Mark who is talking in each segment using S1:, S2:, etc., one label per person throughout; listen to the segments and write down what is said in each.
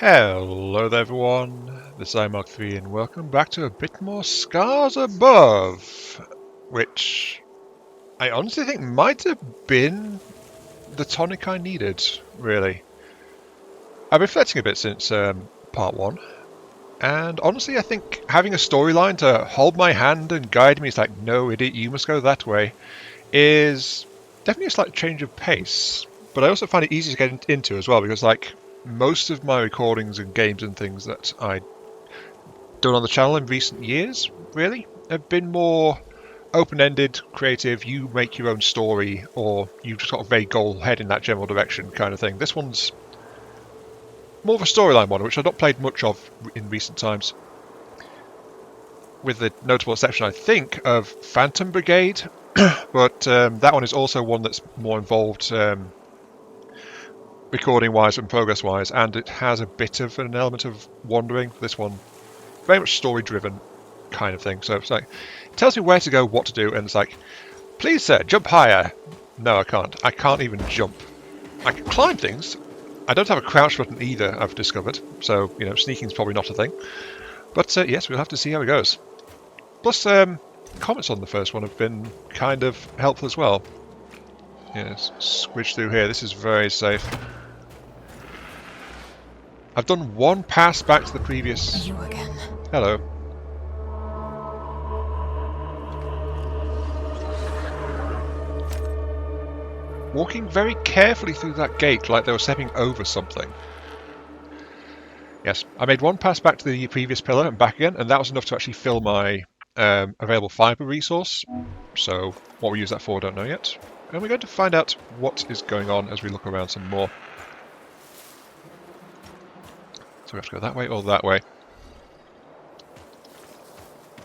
S1: Hello there everyone, this is iMark3 and welcome back to a bit more Scars Above, which I honestly think might have been the tonic I needed, really. I've been reflecting a bit since part 1, and honestly I think having a storyline to hold my hand and guide me, it's like, no idiot, you must go that way, is definitely a slight change of pace. But I also find it easy to get into as well, because like most of my recordings and games and things that I done on the channel in recent years, really, have been more open-ended, creative, you make your own story, or you just got a vague goal, head in that general direction kind of thing. This one's more of a storyline one, which I've not played much of in recent times. With the notable exception, I think, of Phantom Brigade, but that one is also one that's more involved recording-wise and progress-wise, and it has a bit of an element of wandering. This one, very much story-driven kind of thing. So it's like, it tells me where to go, what to do, and it's like, please sir, jump higher. No, I can't. I can't even jump. I can climb things. I don't have a crouch button either, I've discovered. So, you know, sneaking's probably not a thing. But yes, we'll have to see how it goes. Plus, comments on the first one have been kind of helpful as well. Yes, squidge through here. This is very safe. I've done one pass back to the previous...
S2: You again.
S1: Hello. Walking very carefully through that gate like they were stepping over something. Yes, I made one pass back to the previous pillar and back again, and that was enough to actually fill my available fibre resource. So what we use that for, I don't know yet. And we're going to find out what is going on as we look around some more. So we have to go that way or that way.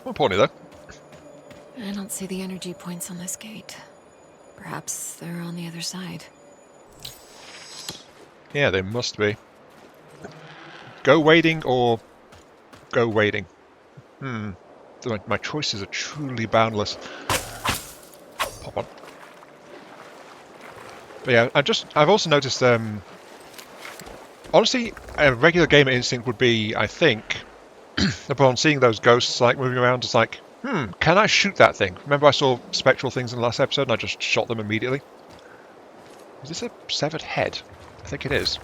S1: More importantly though,
S2: I don't see the energy points on this gate. Perhaps they're on the other side.
S1: yeah, they must be. Go wading or go wading. My choices are truly boundless. Pop on. But yeah, I've also noticed, honestly, a regular gamer instinct would be, I think, upon seeing those ghosts like moving around, it's like, can I shoot that thing? Remember I saw spectral things in the last episode and I just shot them immediately? Is this a severed head? I think it is.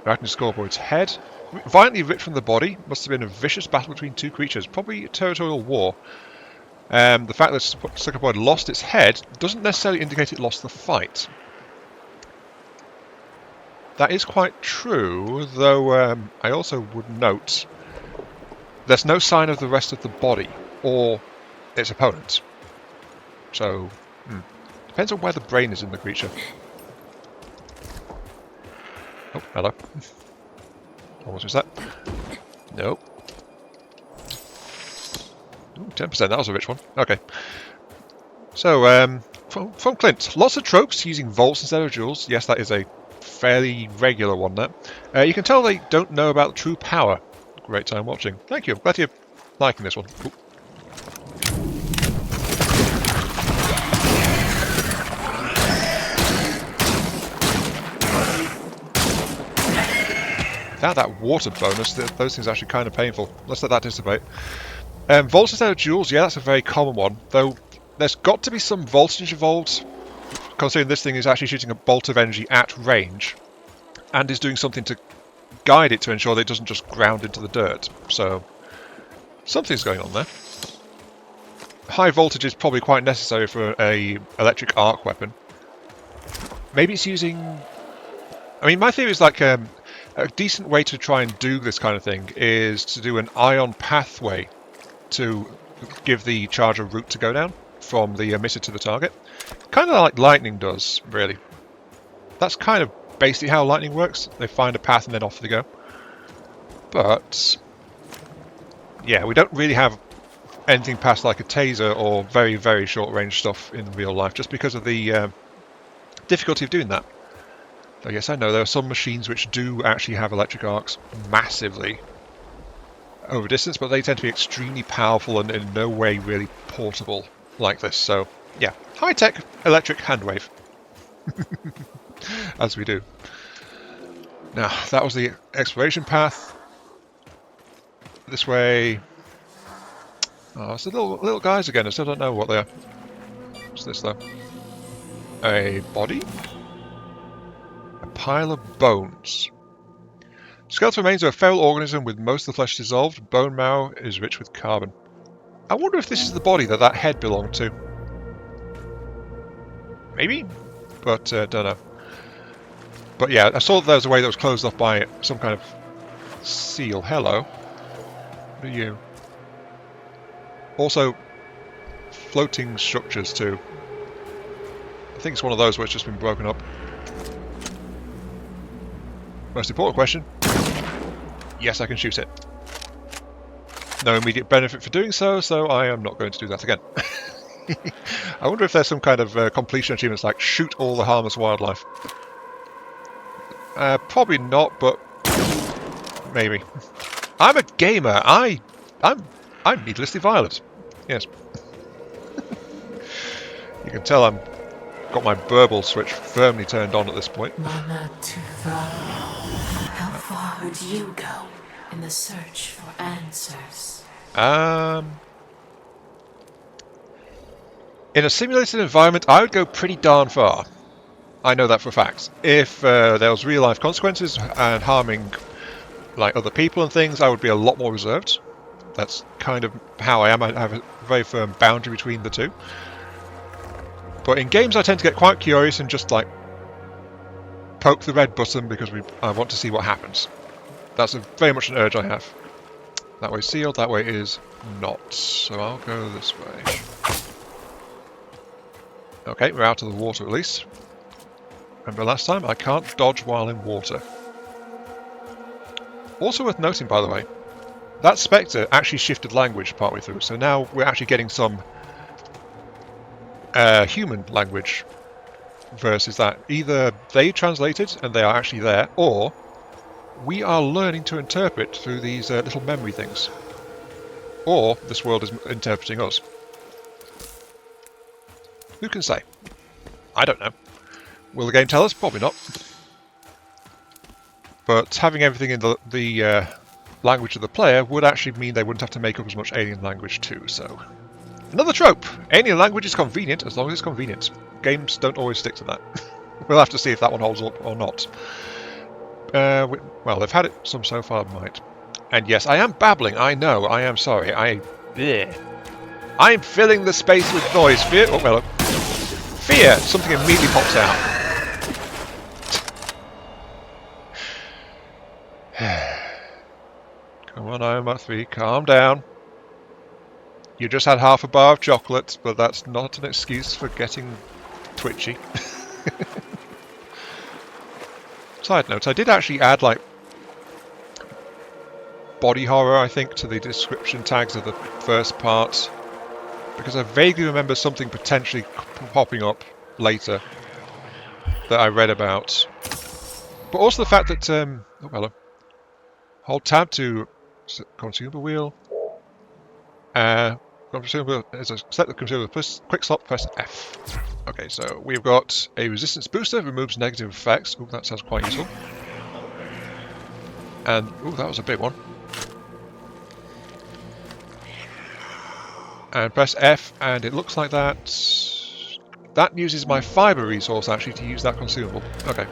S1: Arachne scoreboard's head. Violently ripped from the body. Must have been a vicious battle between two creatures. Probably a territorial war. The fact that Slickerboard lost its head doesn't necessarily indicate it lost the fight. That is quite true, though I also would note there's no sign of the rest of the body or its opponent. So, depends on where the brain is in the creature. Oh, hello. Almost was that. Nope. Ooh, 10%, that was a rich one. Okay. So, from Clint, lots of tropes using volts instead of joules. Yes, that is a fairly regular one there. You can tell they don't know about true power. Great time watching. Thank you. I'm glad you're liking this one. Ooh. Without that water bonus, those things are actually kind of painful. Let's let that dissipate. Volts instead of joules, yeah, that's a very common one. Though there's got to be some voltage involved, considering this thing is actually shooting a bolt of energy at range, and is doing something to guide it to ensure that it doesn't just ground into the dirt. So, something's going on there. High voltage is probably quite necessary for a electric arc weapon. Maybe it's using... I mean, my theory is like... a decent way to try and do this kind of thing is to do an ion pathway to give the charge a route to go down from the emitter to the target. Kind of like lightning does, really. That's kind of basically how lightning works. They find a path and then off they go. But, yeah, we don't really have anything past like a taser or very, very short range stuff in real life, just because of the difficulty of doing that. I guess I know there are some machines which do actually have electric arcs massively over distance, but they tend to be extremely powerful and in no way really portable like this. So, yeah, high-tech electric handwave. As we do. Now, that was the exploration path. This way... Oh, it's the little guys again. I still don't know what they are. What's this, though? A body? A pile of bones. Skeletal remains of a feral organism with most of the flesh dissolved. Bone marrow is rich with carbon. I wonder if this is the body that head belonged to. Maybe? But, don't know. But yeah, I saw that there was a way that was closed off by some kind of seal. Hello. What are you? Also, floating structures too. I think it's one of those where it's just been broken up. Most important question. Yes, I can shoot it. No immediate benefit for doing so, so I am not going to do that again. I wonder if there's some kind of completion achievements like shoot all the harmless wildlife. Probably not, but maybe. I'm a gamer. I'm needlessly violent. Yes. You can tell I'm got my burble switch firmly turned on at this point.
S3: How far would you go in the search for answers?
S1: In a simulated environment, I would go pretty darn far. I know that for a fact. If there was real life consequences and harming like other people and things, I would be a lot more reserved. That's kind of how I am. I have a very firm boundary between the two. But in games I tend to get quite curious and just like poke the red button because I want to see what happens. That's very much an urge I have. That way sealed, that way is not. So I'll go this way. Okay, we're out of the water at least. Remember last time? I can't dodge while in water. Also worth noting, by the way, that Spectre actually shifted language partway through, so now we're actually getting some human language versus that. Either they translated and they are actually there, or we are learning to interpret through these little memory things. Or this world is interpreting us. Who can say? I don't know. Will the game tell us? Probably not. But having everything in the language of the player would actually mean they wouldn't have to make up as much alien language too, so... Another trope! Alien language is convenient as long as it's convenient. Games don't always stick to that. We'll have to see if that one holds up or not. Well, they've had it some so far, might. And yes, I am babbling, I know, I am sorry. I'm filling the space with noise. Fear! Oh, well, fear! Something immediately pops out. Come on, I'm at 3. Calm down. You just had half a bar of chocolate, but that's not an excuse for getting twitchy. Side note, I did actually add, like, body horror, I think, to the description tags of the first part. Because I vaguely remember something potentially popping up later that I read about. But also the fact that, oh, hello. Hold tab to consumable wheel. Consumable is a set the consumable quick slot, press F. Okay, so we've got a resistance booster, removes negative effects. Ooh, that sounds quite useful. And, ooh, that was a big one. And press F, and it looks like that uses my fiber resource actually to use that consumable. Okay.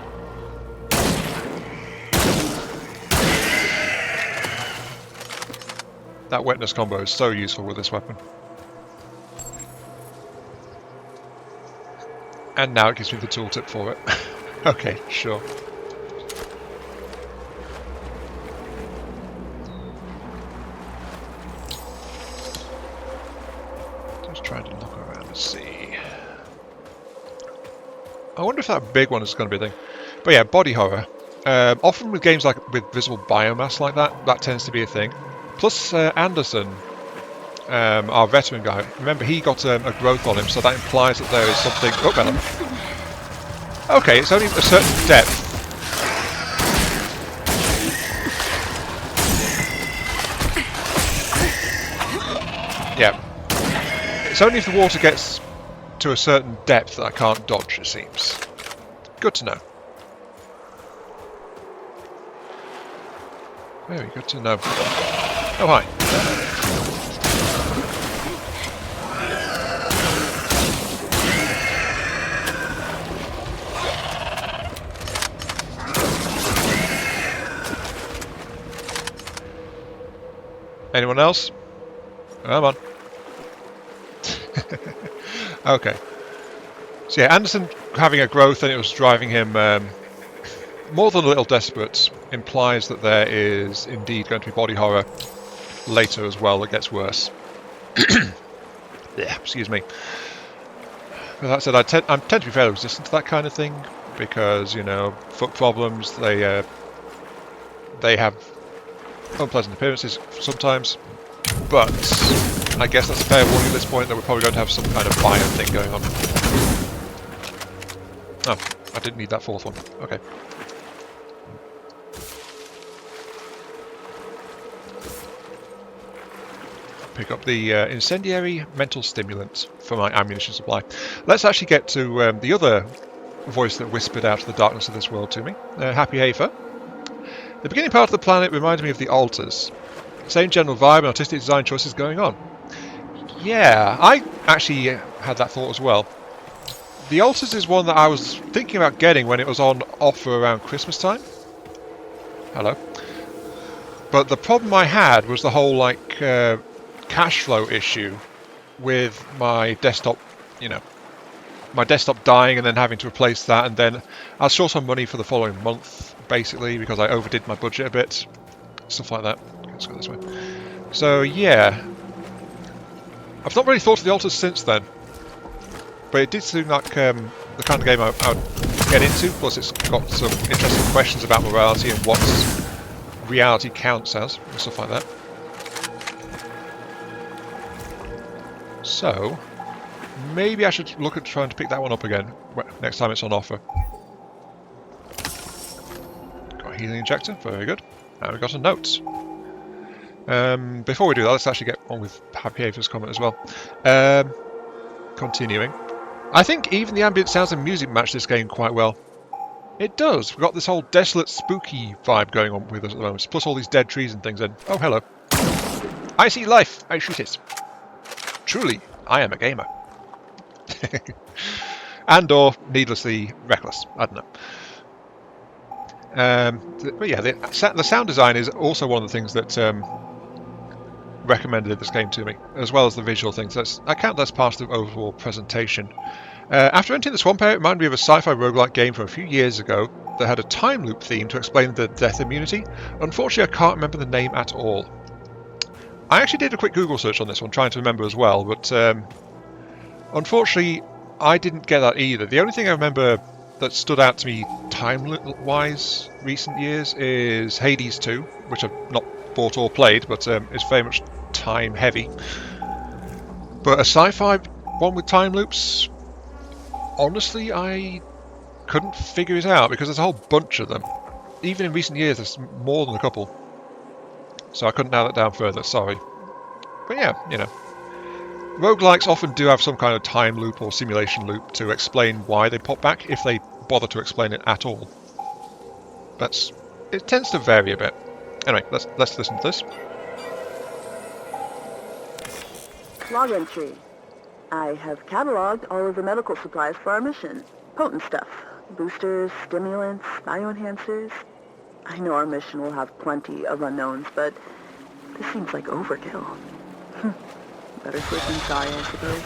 S1: That wetness combo is so useful with this weapon. And now it gives me the tooltip for it. Okay, sure. Just trying to look around and see. I wonder if that big one is going to be a thing. But yeah, body horror. Often with games like with visible biomass like that, that tends to be a thing. Plus Anderson, our veteran guy, remember he got a growth on him, so that implies that there is something... Oh, hello. Okay, it's only a certain depth. Yeah. It's only if the water gets to a certain depth that I can't dodge, it seems. Good to know. Very good to know. Oh, hi. Anyone else? Come on. Okay. So yeah, Anderson having a growth and it was driving him more than a little desperate implies that there is indeed going to be body horror later as well that gets worse. Yeah, excuse me. With that said, I tend to be fairly resistant to that kind of thing because, you know, foot problems, they have unpleasant appearances sometimes, but I guess that's a fair warning at this point that we're probably going to have some kind of bio thing going on. Oh, I didn't need that fourth one. Okay. Pick up the incendiary mental stimulant for my ammunition supply. Let's actually get to the other voice that whispered out of the darkness of this world to me. Happy Hafer. The beginning part of the planet reminded me of the altars. Same general vibe and artistic design choices going on. Yeah, I actually had that thought as well. The altars is one that I was thinking about getting when it was on offer around Christmas time. Hello. But the problem I had was the whole, like, cash flow issue with my desktop, you know, my desktop dying and then having to replace that, and then I was short on money for the following month, basically, because I overdid my budget a bit. Stuff like that. Let's go this way. So, yeah. I've not really thought of the altars since then. But it did seem like the kind of game I would get into, plus it's got some interesting questions about morality and what reality counts as, and stuff like that. So, maybe I should look at trying to pick that one up again next time it's on offer. Got a healing injector, very good. And we've got a note. Before we do that, let's actually get on with Happy Hafer's comment as well. Continuing. I think even the ambient sounds and music match this game quite well. It does. We've got this whole desolate, spooky vibe going on with us at the moment, plus all these dead trees and things. And oh, hello. I see life. I shoot it. Truly, I am a gamer. And or needlessly reckless. I don't know. But yeah, the sound design is also one of the things that recommended this game to me, as well as the visual things. I count that as part of the overall presentation. After entering the swamp area, it reminded me of a sci-fi roguelike game from a few years ago that had a time loop theme to explain the death immunity. Unfortunately, I can't remember the name at all. I actually did a quick Google search on this one, trying to remember as well, but unfortunately, I didn't get that either. The only thing I remember that stood out to me time-wise recent years is Hades 2, which I've not bought or played, but it's very much time-heavy. But a sci-fi one with time loops, honestly, I couldn't figure it out, because there's a whole bunch of them. Even in recent years, there's more than a couple. So I couldn't narrow that down further, sorry. But yeah, you know. Roguelikes often do have some kind of time loop or simulation loop to explain why they pop back, if they bother to explain it at all. It tends to vary a bit. Anyway, let's listen to this.
S4: Log entry. I have cataloged all of the medical supplies for our mission. Potent stuff. Boosters, stimulants, bioenhancers. I know our mission will have plenty of unknowns, but this seems like overkill. Better sleep inside, I suppose.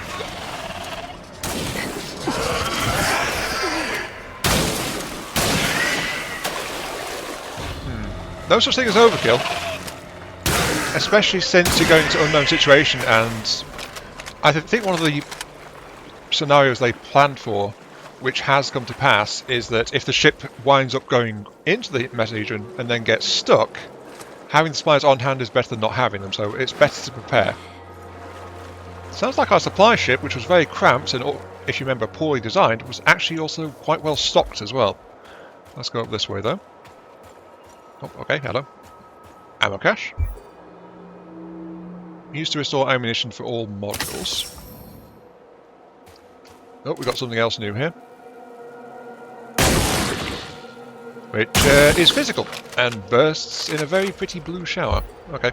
S1: No such thing as overkill. Especially since you're going into unknown situation, and I think one of the scenarios they planned for, which has come to pass, is that if the ship winds up going into the meta region and then gets stuck, having the supplies on hand is better than not having them, so it's better to prepare. Sounds like our supply ship, which was very cramped and, if you remember, poorly designed, was actually also quite well stocked as well. Let's go up this way, though. Oh, okay, hello. Ammo cache. Used to restore ammunition for all modules. Oh, we've got something else new here. which is physical and bursts in a very pretty blue shower. Okay.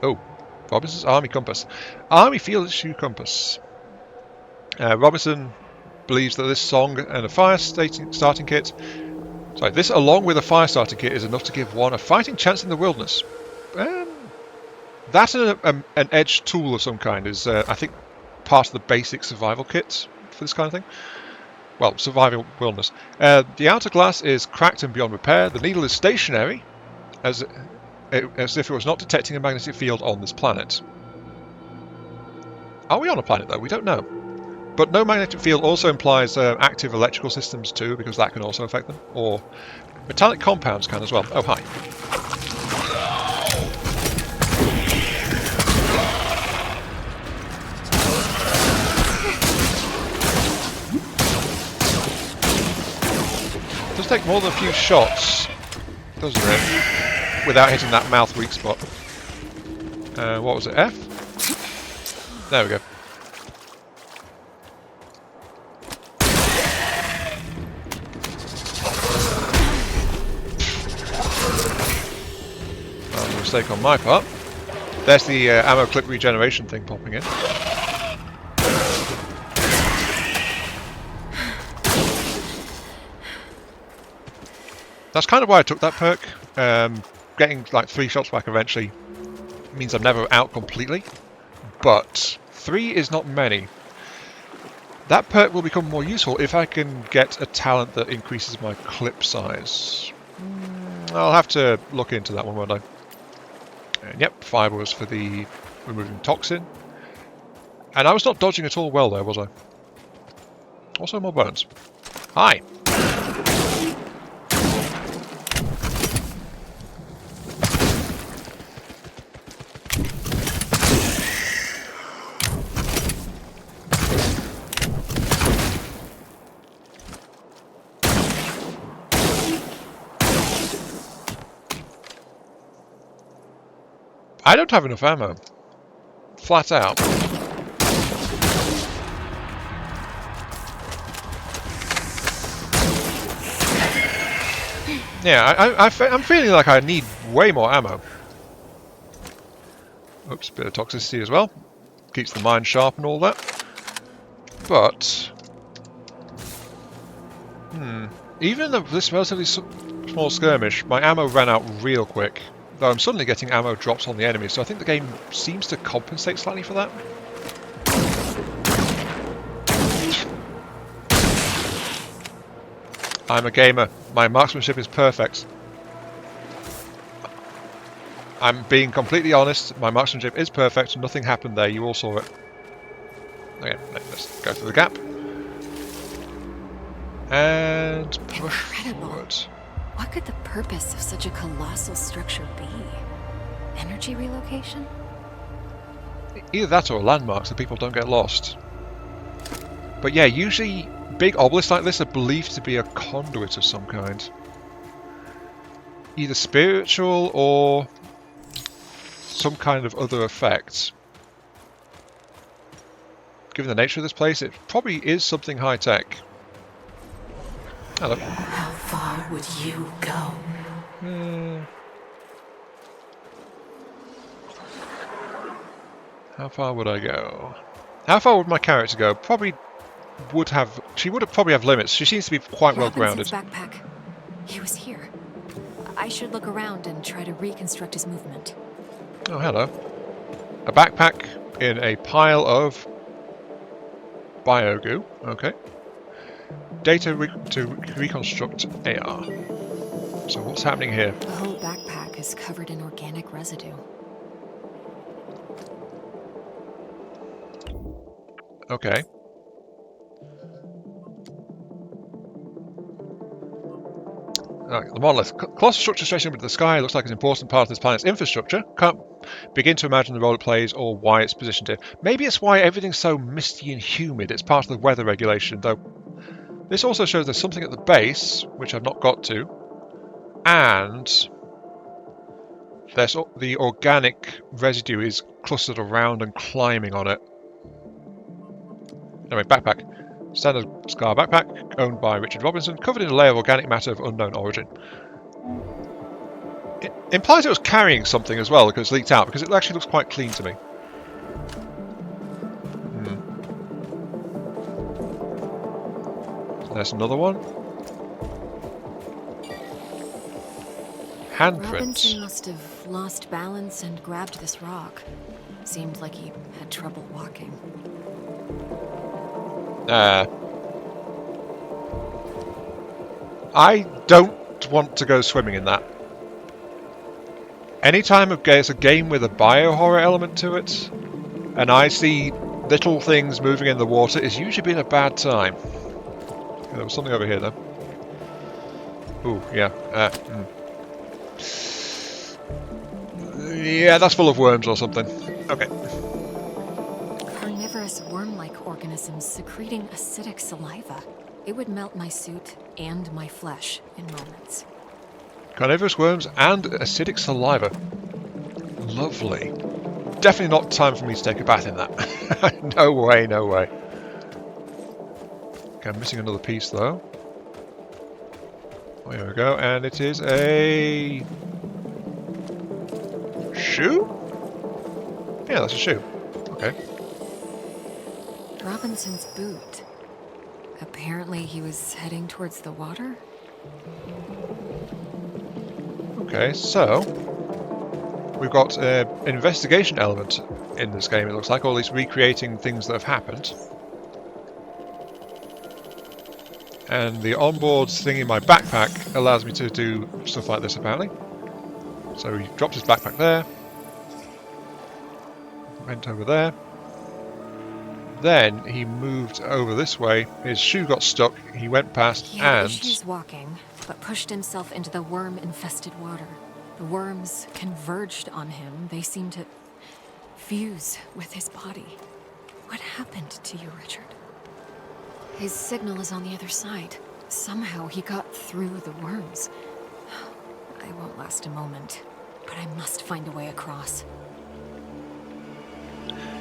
S1: Oh, Robinson's Army Compass. Army Field Issue Compass. Robinson believes that this song and a fire starting kit... Sorry, this along with a fire starting kit is enough to give one a fighting chance in the wilderness. That and an edge tool of some kind is, I think, part of the basic survival kit for this kind of thing. Well, surviving wilderness. The outer glass is cracked and beyond repair. The needle is stationary, as if it was not detecting a magnetic field on this planet. Are we on a planet, though? We don't know. But no magnetic field also implies active electrical systems too, because that can also affect them. Or metallic compounds can as well. Oh, hi. It does take more than a few shots, doesn't it? Without hitting that mouth weak spot. What was it? F? There we go. Mistake on my part. There's the ammo clip regeneration thing popping in. That's kind of why I took that perk. Getting like 3 shots back eventually means I'm never out completely, but 3 is not many. That perk will become more useful if I can get a talent that increases my clip size. I'll have to look into that one, won't I? And yep, fibre was for the removing toxin. And I was not dodging at all well there, was I? Also more bones. Hi! I don't have enough ammo. Flat out. Yeah, I'm feeling like I need way more ammo. Oops, bit of toxicity as well. Keeps the mind sharp and all that. But... even though this relatively small skirmish, my ammo ran out real quick. Though I'm suddenly getting ammo drops on the enemy, so I think the game seems to compensate slightly for that. I'm a gamer. My marksmanship is perfect. I'm being completely honest. My marksmanship is perfect. Nothing happened there. You all saw it. Okay, let's go through the gap. And push forward.
S2: What could the purpose of such a colossal structure be? Energy relocation?
S1: Either that or landmarks so people don't get lost. But yeah, usually big obelisks like this are believed to be a conduit of some kind. Either spiritual or some kind of other effect. Given the nature of this place, it probably is something high-tech. Hello.
S3: How far would you go?
S1: How far would I go? How far would my character go? Probably would have... She would probably have limits. She seems to be quite well grounded.
S2: Backpack. He was here. I should look around and try to reconstruct his movement.
S1: Oh, hello. A backpack in a pile of biogoo. Okay. Data to reconstruct AR. So what's happening here?
S2: The whole backpack is covered in organic residue.
S1: Okay. Right, the monolith. Colossal structure stretching into the sky looks like an important part of this planet's infrastructure. Can't begin to imagine the role it plays or why it's positioned here. Maybe it's why everything's so misty and humid. It's part of the weather regulation, though. This also shows there's something at the base, which I've not got to. And there's the organic residue is clustered around and climbing on it. Anyway, backpack. Standard Scar backpack, owned by Richard Robinson, covered in a layer of organic matter of unknown origin. It implies it was carrying something as well, because it's leaked out, because it actually looks quite clean to me. There's another one. Handprints.
S2: Robinson must have lost balance and grabbed this rock. Seemed like he had trouble walking.
S1: I don't want to go swimming in that. Anytime it's a game with a bio-horror element to it, and I see little things moving in the water, it's usually been a bad time. There was something over here, though. Ooh, yeah. Yeah, that's full of worms or something. Okay.
S2: Carnivorous worm-like organisms secreting acidic saliva. It would melt my suit and my flesh in moments.
S1: Carnivorous worms and acidic saliva. Lovely. Definitely not time for me to take a bath in that. No way, no way. Okay, I'm missing another piece though. Oh, here we go, and it is a shoe? Yeah, that's a shoe. Okay.
S2: Robinson's boot. Apparently he was heading towards the water?
S1: Okay, so we've got an investigation element in this game, it looks like, or at least recreating things that have happened. And the onboard thing in my backpack allows me to do stuff like this, apparently. So he dropped his backpack there. Went over there. Then he moved over this way. His shoe got stuck. He went past
S2: He had
S1: and...
S2: issues walking, but pushed himself into the worm-infested water. The worms converged on him. They seemed to fuse with his body. What happened to you, Richard? His signal is on the other side. Somehow he got through the worms. I won't last a moment, but I must find a way across.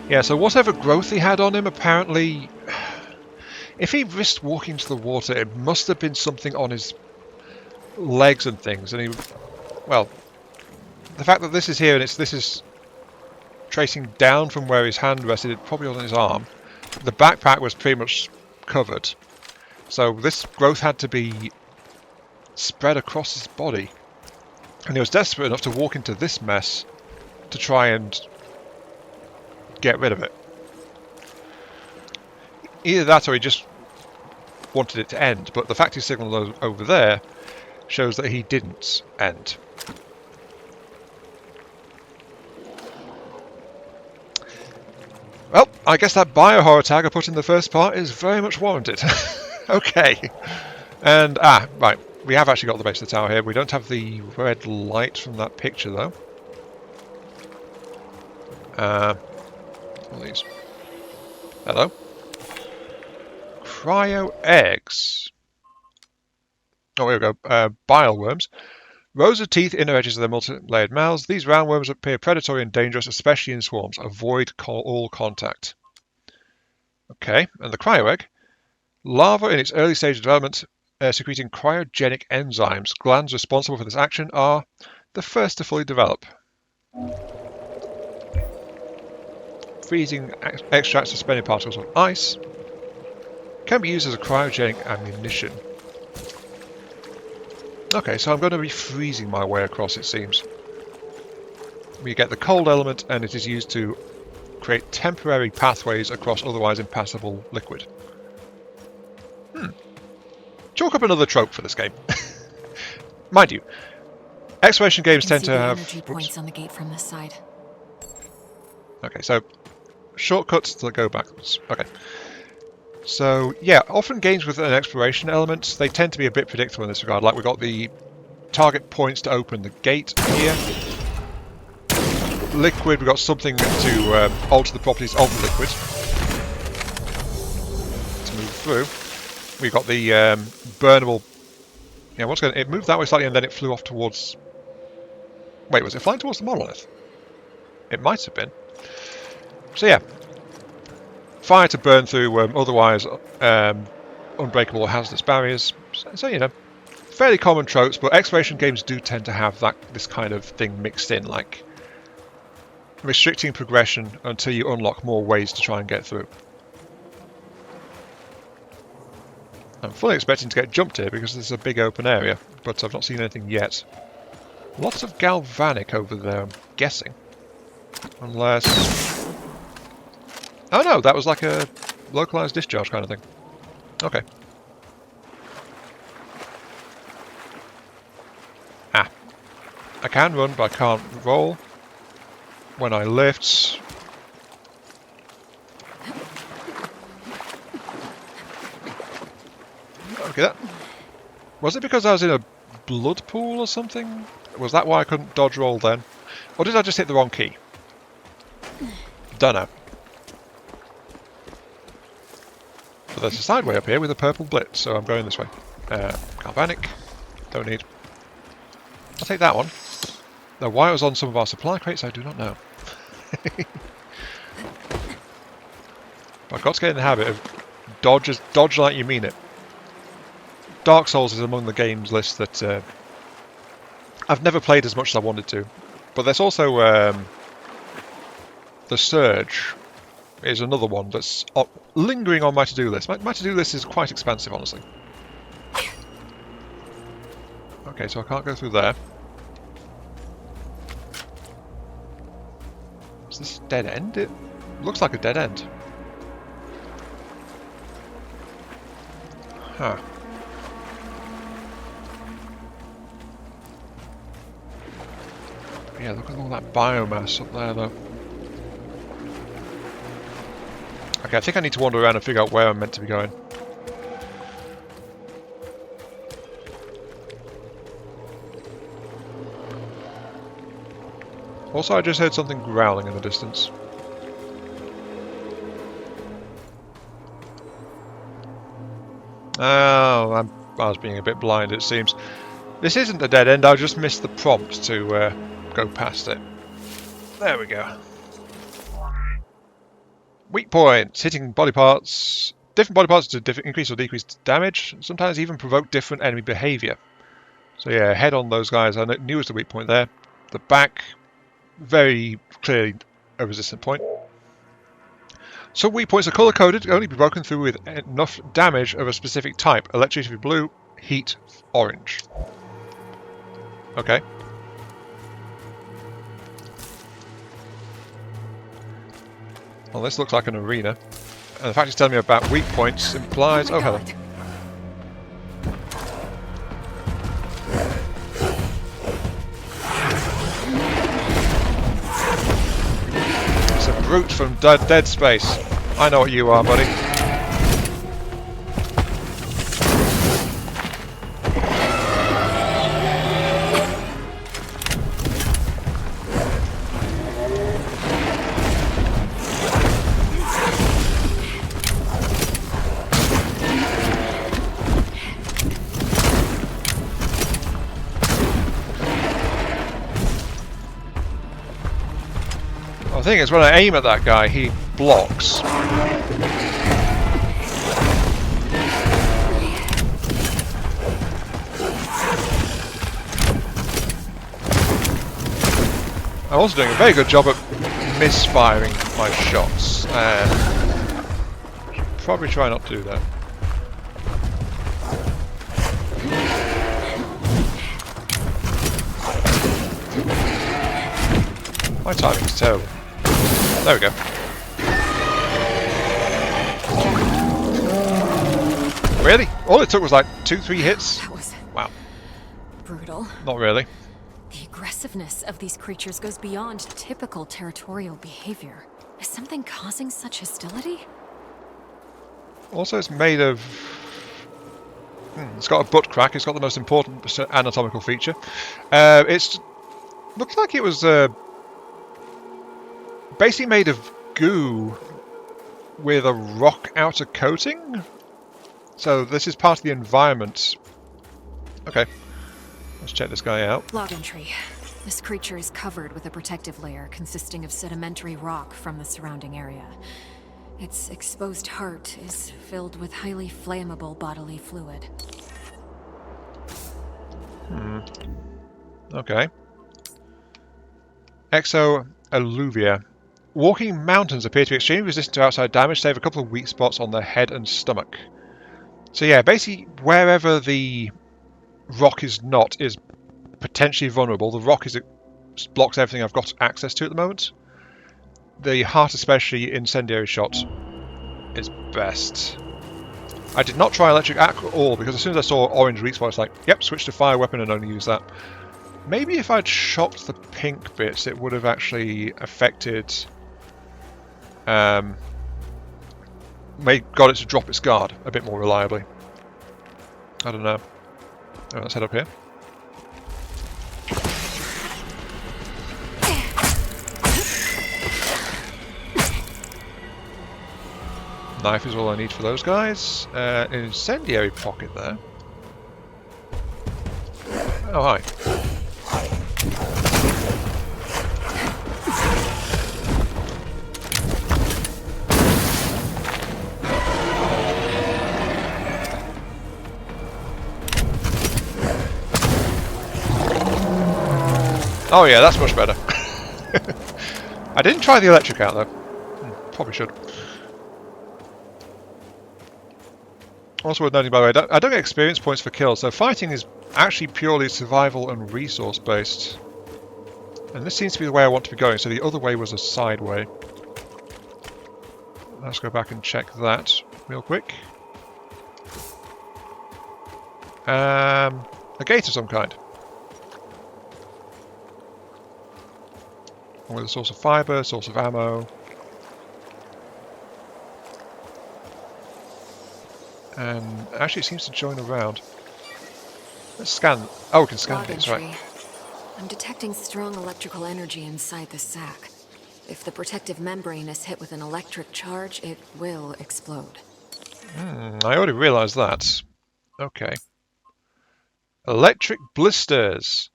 S1: Yeah, so whatever growth he had on him, apparently... If he risked walking to the water, it must have been something on his legs and things. And he... Well, the fact that this is here and this is tracing down from where his hand rested, probably on his arm. The backpack was pretty much covered. So this growth had to be spread across his body. And he was desperate enough to walk into this mess to try and get rid of it. Either that or he just wanted it to end, but the fact he signalled over there shows that he didn't end. Well, I guess that bio-horror tag I put in the first part is very much warranted. Okay. And, right. We have actually got the base of the tower here. We don't have the red light from that picture, though. All these. Hello. Cryo eggs. Oh, here we go. Bile worms. Rows of teeth, inner edges of their multi-layered mouths. These roundworms appear predatory and dangerous, especially in swarms. Avoid all contact. Okay, and the cryo egg. Larva in its early stage of development, secreting cryogenic enzymes. Glands responsible for this action are the first to fully develop. Freezing extracts suspended particles of ice. Can be used as a cryogenic ammunition. Okay, so I'm going to be freezing my way across, it seems. We get the cold element, and it is used to create temporary pathways across otherwise impassable liquid. Chalk up another trope for this game. Mind you, exploration games tend to have...
S2: energy points on the gate from this side.
S1: Okay, so shortcuts to go backwards. Okay. So, yeah, often games with an exploration element, they tend to be a bit predictable in this regard. Like, we've got the target points to open the gate here. Liquid, we've got something to alter the properties of the liquid to move through. We've got the burnable... Yeah, what's going? It moved that way slightly and then it flew off towards... Wait, was it flying towards the monolith? It might have been. So, yeah. fire to burn through otherwise unbreakable or hazardous barriers. So, you know, fairly common tropes, but exploration games do tend to have this kind of thing mixed in, like restricting progression until you unlock more ways to try and get through. I'm fully expecting to get jumped here because this is a big open area, but I've not seen anything yet. Lots of galvanic over there, I'm guessing. Unless... Oh no, that was like a localized discharge kind of thing. Okay. Ah. I can run, but I can't roll. When I lift... Okay, that... Was it because I was in a blood pool or something? Was that why I couldn't dodge roll then? Or did I just hit the wrong key? Dunno. But there's a side way up here with a purple blitz, so I'm going this way. Galvanic. Don't need. I'll take that one. Now, why it was on some of our supply crates, I do not know. But I've got to get in the habit of dodge like you mean it. Dark Souls is among the games list that I've never played as much as I wanted to. But there's also The Surge is another one that's lingering on my to-do list. My to-do list is quite expansive, honestly. Okay, so I can't go through there. Is this a dead end? It looks like a dead end. Huh. Yeah, look at all that biomass up there, though. Okay, I think I need to wander around and figure out where I'm meant to be going. Also, I just heard something growling in the distance. Oh, I was being a bit blind, it seems. This isn't a dead end, I just missed the prompt to go past it. There we go. Weak points. Hitting body parts. Different body parts to increase or decrease damage. Sometimes even provoke different enemy behaviour. So yeah, head on those guys. I knew it was the weak point there. The back, very clearly a resistant point. Some weak points are colour-coded, can only be broken through with enough damage of a specific type. Electricity blue, heat orange. Okay. Well, this looks like an arena. And the fact it's telling me about weak points implies... Oh, hello. It's a brute from Dead Space. I know what you are, buddy. The thing is, when I aim at that guy, he blocks. I'm also doing a very good job at misfiring my shots. Should probably try not to do that. My timing's terrible. There we go. Really? All it took was like 2-3 hits?
S2: That was
S1: wow.
S2: brutal.
S1: Not really.
S2: The aggressiveness of these creatures goes beyond typical territorial behavior. Is something causing such hostility?
S1: Also, it's made of... it's got a butt crack. It's got the most important anatomical feature. It's looks like it was basically made of goo with a rock outer coating. So this is part of the environment. Okay, let's check this guy out.
S2: Log entry. This creature is covered with a protective layer consisting of sedimentary rock from the surrounding area. Its exposed heart is filled with highly flammable bodily fluid.
S1: Okay. Exo-alluvia. Walking mountains appear to be extremely resistant to outside damage, save a couple of weak spots on their head and stomach. So yeah, basically wherever the rock is not is potentially vulnerable. The rock blocks everything I've got access to at the moment. The heart, especially incendiary shot, is best. I did not try electric at all because as soon as I saw orange weak spot, I was like, yep, switch to fire weapon and only use that. Maybe if I'd shocked the pink bits, it would have actually affected... got it to drop its guard a bit more reliably. I don't know. Oh, let's head up here. Knife is all I need for those guys. An incendiary pocket there. Oh, hi. Oh yeah, that's much better. I didn't try the electric out though. Probably should. Also worth noting, by the way, I don't get experience points for kills, so fighting is actually purely survival and resource based. And this seems to be the way I want to be going, so the other way was a side way. Let's go back and check that real quick. A gate of some kind. With a source of fibre, source of ammo. And actually it seems to join around. Let's scan. Oh, we can scan these, right.
S2: I'm detecting strong electrical energy inside the sac. If the protective membrane is hit with an electric charge, it will explode.
S1: I already realised that. Okay. Electric blisters.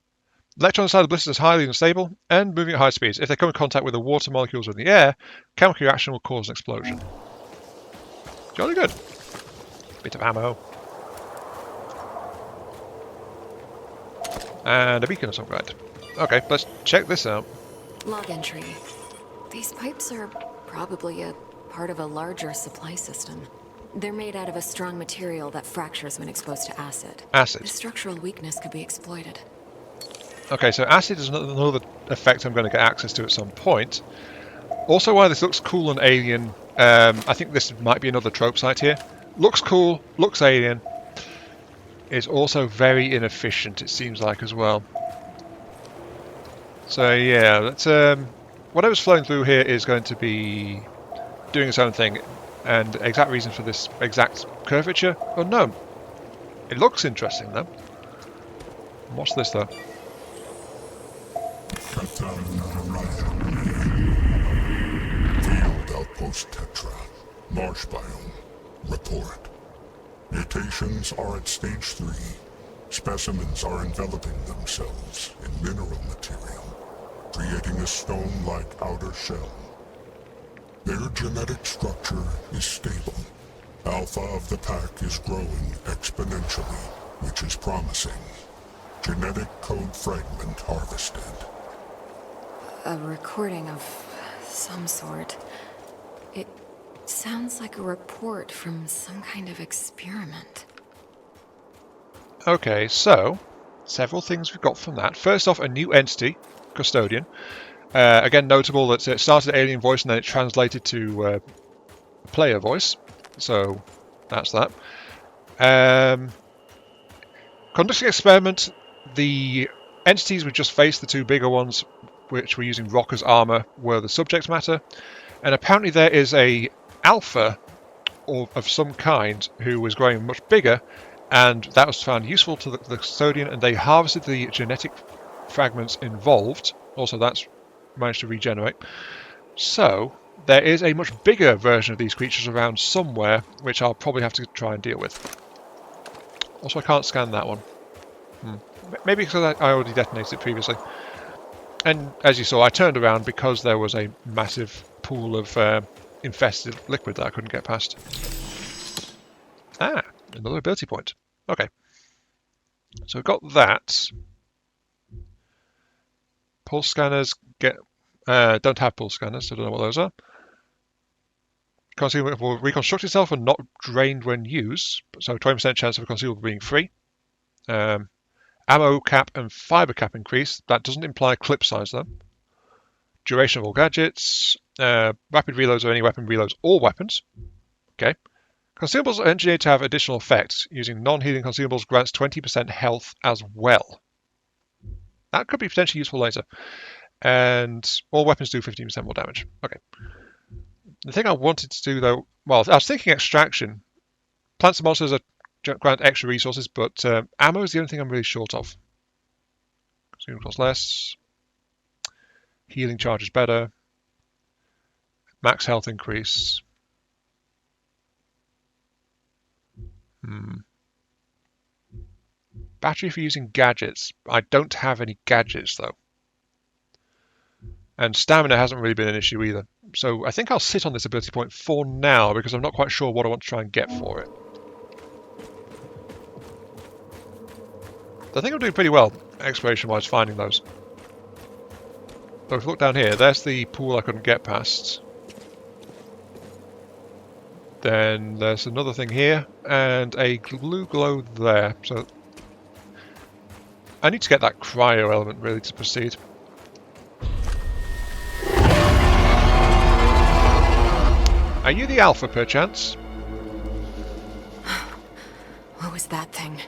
S1: Electron inside the blister is highly unstable and moving at high speeds. If they come in contact with the water molecules in the air, chemical reaction will cause an explosion. Jolly good. Bit of ammo. And a beacon of some kind. Okay, let's check this out.
S2: Log entry. These pipes are probably a part of a larger supply system. They're made out of a strong material that fractures when exposed to acid.
S1: Acid.
S2: The structural weakness could be exploited.
S1: Okay, so acid is another effect I'm going to get access to at some point. Also, while this looks cool and alien, I think this might be another trope site here. Looks cool, looks alien. Is also very inefficient, it seems like, as well. So yeah, let's, whatever's flowing through here is going to be doing its own thing. And exact reason for this exact curvature, unknown. It looks interesting, though. What's this, though?
S5: Field outpost Tetra. Marsh biome. Report. Mutations are at stage 3. Specimens are enveloping themselves in mineral material, creating a stone-like outer shell. Their genetic structure is stable. Alpha of the pack is growing exponentially, which is promising. Genetic code fragment harvested.
S2: A recording of some sort. It sounds like a report from some kind of experiment.
S1: Okay, so several things we've got from that. First off, a new entity, Custodian. Again, notable that it started alien voice and then it translated to player voice. So that's that. Conducting experiment, the entities we just faced, the two bigger ones, which were using rock as armour, were the subject matter. And apparently there is a alpha of some kind who was growing much bigger, and that was found useful to the Custodian, and they harvested the genetic fragments involved. Also, that's managed to regenerate. So there is a much bigger version of these creatures around somewhere, which I'll probably have to try and deal with. Also, I can't scan that one. Maybe because I already detonated it previously. And as you saw, I turned around because there was a massive pool of infested liquid that I couldn't get past. Ah, another ability point. Okay. So we've got that. Pulse scanners don't have pulse scanners, so I don't know what those are. Consumable will reconstruct itself and not drained when used, so 20% chance of a consumable being free. Ammo cap and fiber cap increase. That doesn't imply clip size though. Duration of all gadgets. Rapid reloads of any weapon reloads all weapons. Okay. Consumables are engineered to have additional effects. Using non-healing consumables grants 20% health as well. That could be potentially useful later. And all weapons do 15% more damage. Okay. The thing I wanted to do though, well, I was thinking extraction. Plants and monsters grant extra resources, but ammo is the only thing I'm really short of. Consumable costs less. Healing charge is better. Max health increase. Battery for using gadgets. I don't have any gadgets though. And stamina hasn't really been an issue either. So I think I'll sit on this ability point for now because I'm not quite sure what I want to try and get for it. I think I'm doing pretty well exploration-wise finding those. So if you look down here, there's the pool I couldn't get past. Then there's another thing here and a blue glow there. So I need to get that cryo element really to proceed. Are you the alpha, perchance?
S2: What was that thing?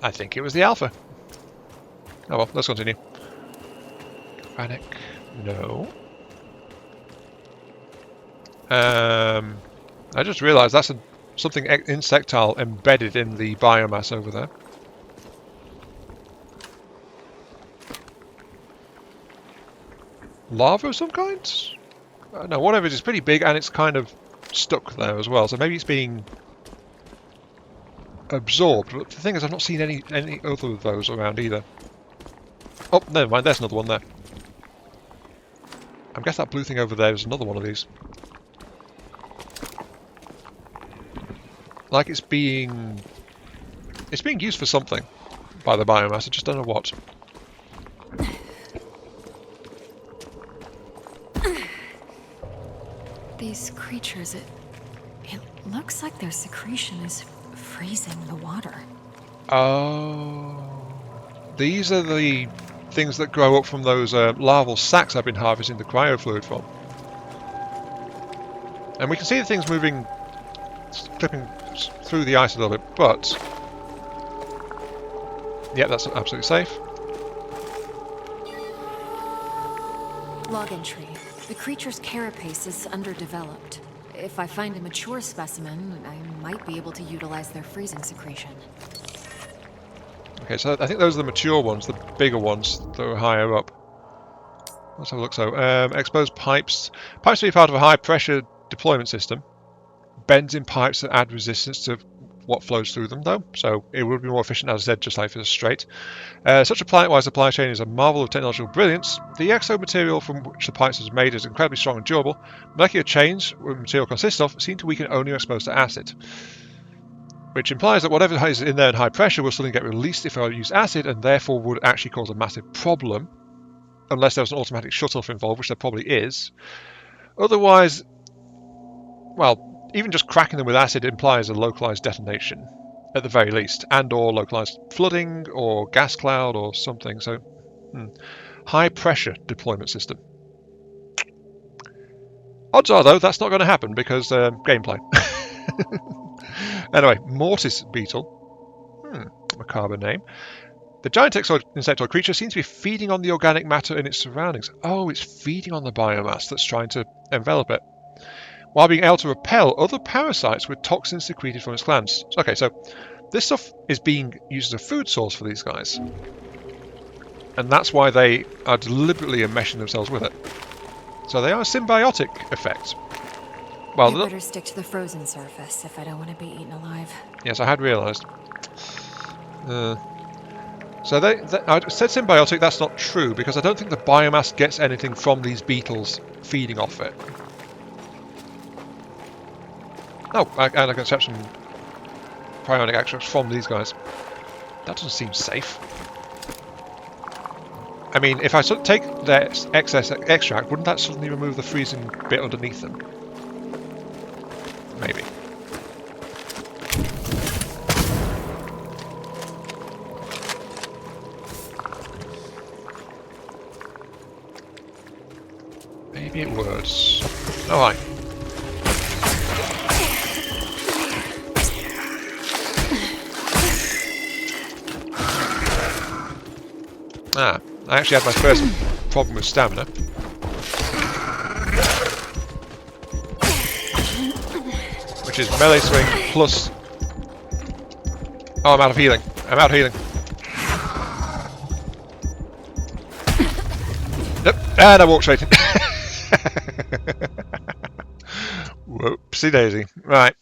S1: I think it was the alpha. Oh well, let's continue. Panic. No. I just realised that's something insectile embedded in the biomass over there. Lava of some kind? No, whatever it is, pretty big and it's kind of stuck there as well. So maybe it's being absorbed. But the thing is, I've not seen any other of those around either. Oh, never mind. There's another one there. I guess that blue thing over there is another one of these. Like it's being used for something by the biomass. I just don't know what.
S2: These creatures, it looks like their secretion is freezing the water.
S1: Oh, these are the things that grow up from those larval sacs I've been harvesting the cryofluid from. And we can see the things moving, clipping through the ice a little bit, but yeah, that's absolutely safe.
S2: Log entry. The creature's carapace is underdeveloped. If I find a mature specimen, I might be able to utilize their freezing secretion.
S1: Okay, so I think those are the mature ones, the bigger ones that are higher up. Let's have a look. So, exposed pipes. Pipes to be part of a high-pressure deployment system. Bends in pipes that add resistance to what flows through them, though. So it would be more efficient, as I said, just like if it's straight. Such a planet-wide supply chain is a marvel of technological brilliance. The exo material from which the pipes is made is incredibly strong and durable. Molecular chains, which the material consists of, seem to weaken only when exposed to acid. Which implies that whatever is in there in high pressure will suddenly get released if I use acid, and therefore would actually cause a massive problem. Unless there was an automatic shut-off involved, which there probably is. Otherwise, well, even just cracking them with acid implies a localized detonation, at the very least, and or localized flooding, or gas cloud, or something. So, high pressure deployment system. Odds are, though, that's not going to happen because gameplay. Anyway, Mortis Beetle. Macabre name. The giant insectoid creature seems to be feeding on the organic matter in its surroundings. Oh, it's feeding on the biomass that's trying to envelop it, while being able to repel other parasites with toxins secreted from its glands. Okay, so this stuff is being used as a food source for these guys. And that's why they are deliberately enmeshing themselves with it. So they are a symbiotic effect. Well,
S2: I better stick to the frozen surface if I don't want to be eaten alive.
S1: Yes, I had realised. So I said symbiotic, that's not true, because I don't think the biomass gets anything from these beetles feeding off it. Oh, and I can accept some cryonic extracts from these guys. That doesn't seem safe. I mean, if I take their excess extract, wouldn't that suddenly remove the freezing bit underneath them? Maybe. Maybe it would. Oh, hi. Ah, I actually had my first problem with stamina. Which is melee swing plus... Oh, I'm out of healing. I'm out of healing. Nope. And I walked straight in. Whoopsie daisy. Right.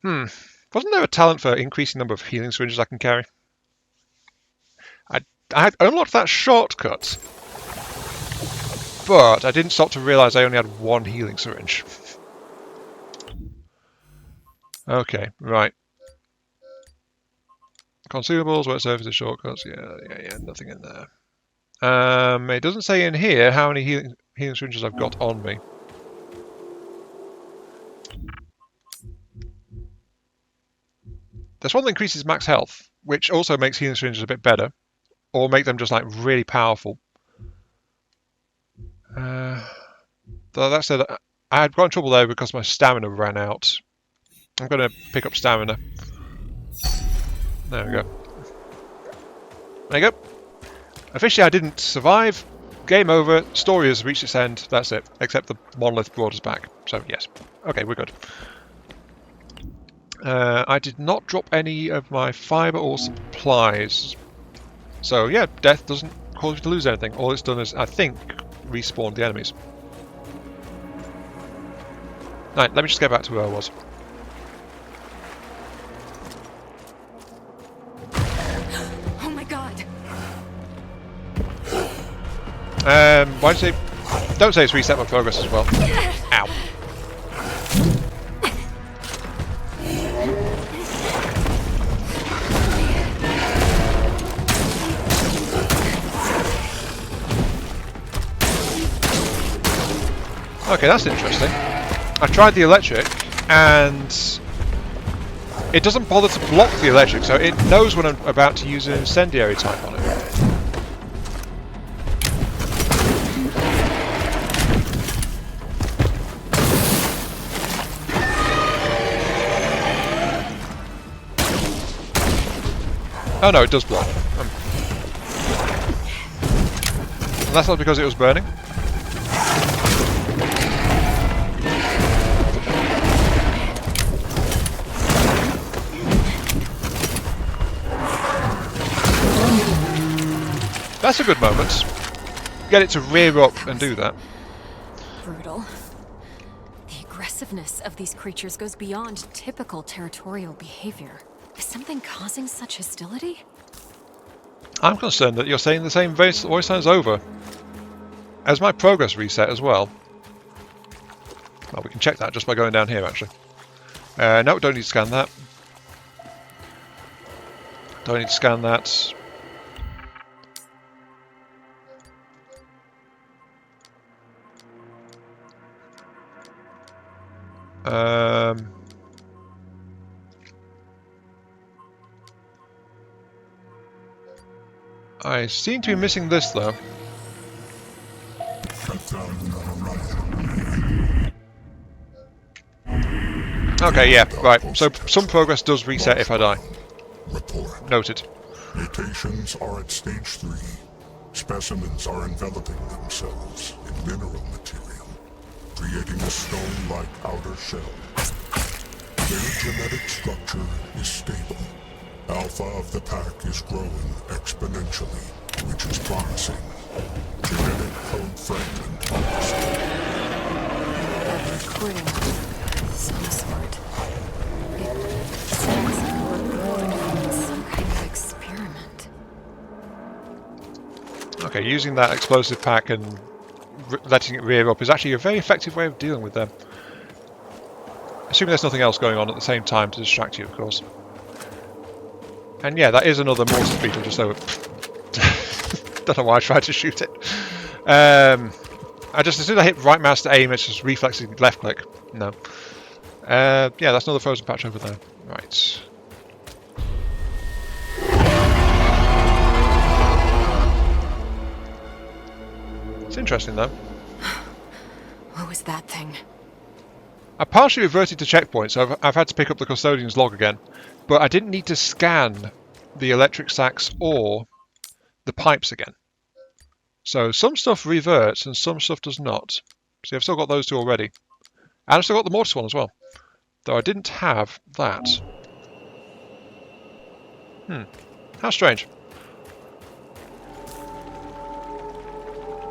S1: Wasn't there a talent for increasing the number of healing syringes I can carry? I had unlocked that shortcut, but I didn't stop to realise I only had one healing syringe. Okay, right. Consumables, work surfaces, shortcuts. Yeah. Nothing in there. It doesn't say in here how many healing syringes I've got on me. There's one that increases max health, which also makes healing syringes a bit better, or make them just like really powerful. Though that said, I had got in trouble there because my stamina ran out. I'm going to pick up stamina. There we go. There you go. Officially, I didn't survive. Game over. Story has reached its end. That's it. Except the monolith brought us back. So, yes. Okay, we're good. I did not drop any of my fibre or supplies. So, yeah, death doesn't cause you to lose anything. All it's done is, I think, respawn the enemies. Right, let me just get back to where I was.
S2: Oh my god!
S1: Why don't you say... Don't say it's reset my progress as well. Ow. Okay, that's interesting. I tried the electric, and it doesn't bother to block the electric, so it knows when I'm about to use an incendiary type on it. Oh no, it does block. And that's not because it was burning. That's a good moment. Get it to rear up and do that.
S2: Brutal. The aggressiveness of these creatures goes beyond typical territorial behavior. Is something causing such hostility?
S1: I'm concerned that you're saying the same voice sounds over. As my progress reset as well. Well, we can check that just by going down here, actually. No, don't need to scan that. Don't need to scan that. I seem to be missing this though. Okay, yeah, right. So some progress does reset if I die.
S5: Report.
S1: Noted.
S5: Mutations are at stage 3. Specimens are enveloping themselves in mineral material, creating a stone-like outer shell. Their genetic structure is stable. Alpha of the pack is growing exponentially, which is promising. Genetic code fragment lost.
S2: A recording of some sort. It sounds like a recording from some kind of experiment.
S1: Okay, using that explosive pack and letting it rear up is actually a very effective way of dealing with them. assuming there's nothing else going on at the same time to distract you, of course. And yeah, that is another mortar beetle, just so... Don't know why I tried to shoot it. I just, as soon as I hit right mouse to aim, it's just reflexing left click. No. Yeah, that's another frozen patch over there. Right. It's interesting, though.
S2: What was that thing?
S1: I partially reverted to checkpoints, so I've had to pick up the custodian's log again. But I didn't need to scan the electric sacs or the pipes again. So some stuff reverts and some stuff does not. See, I've still got those two already. And I've still got the mortis one as well. Though I didn't have that. How strange.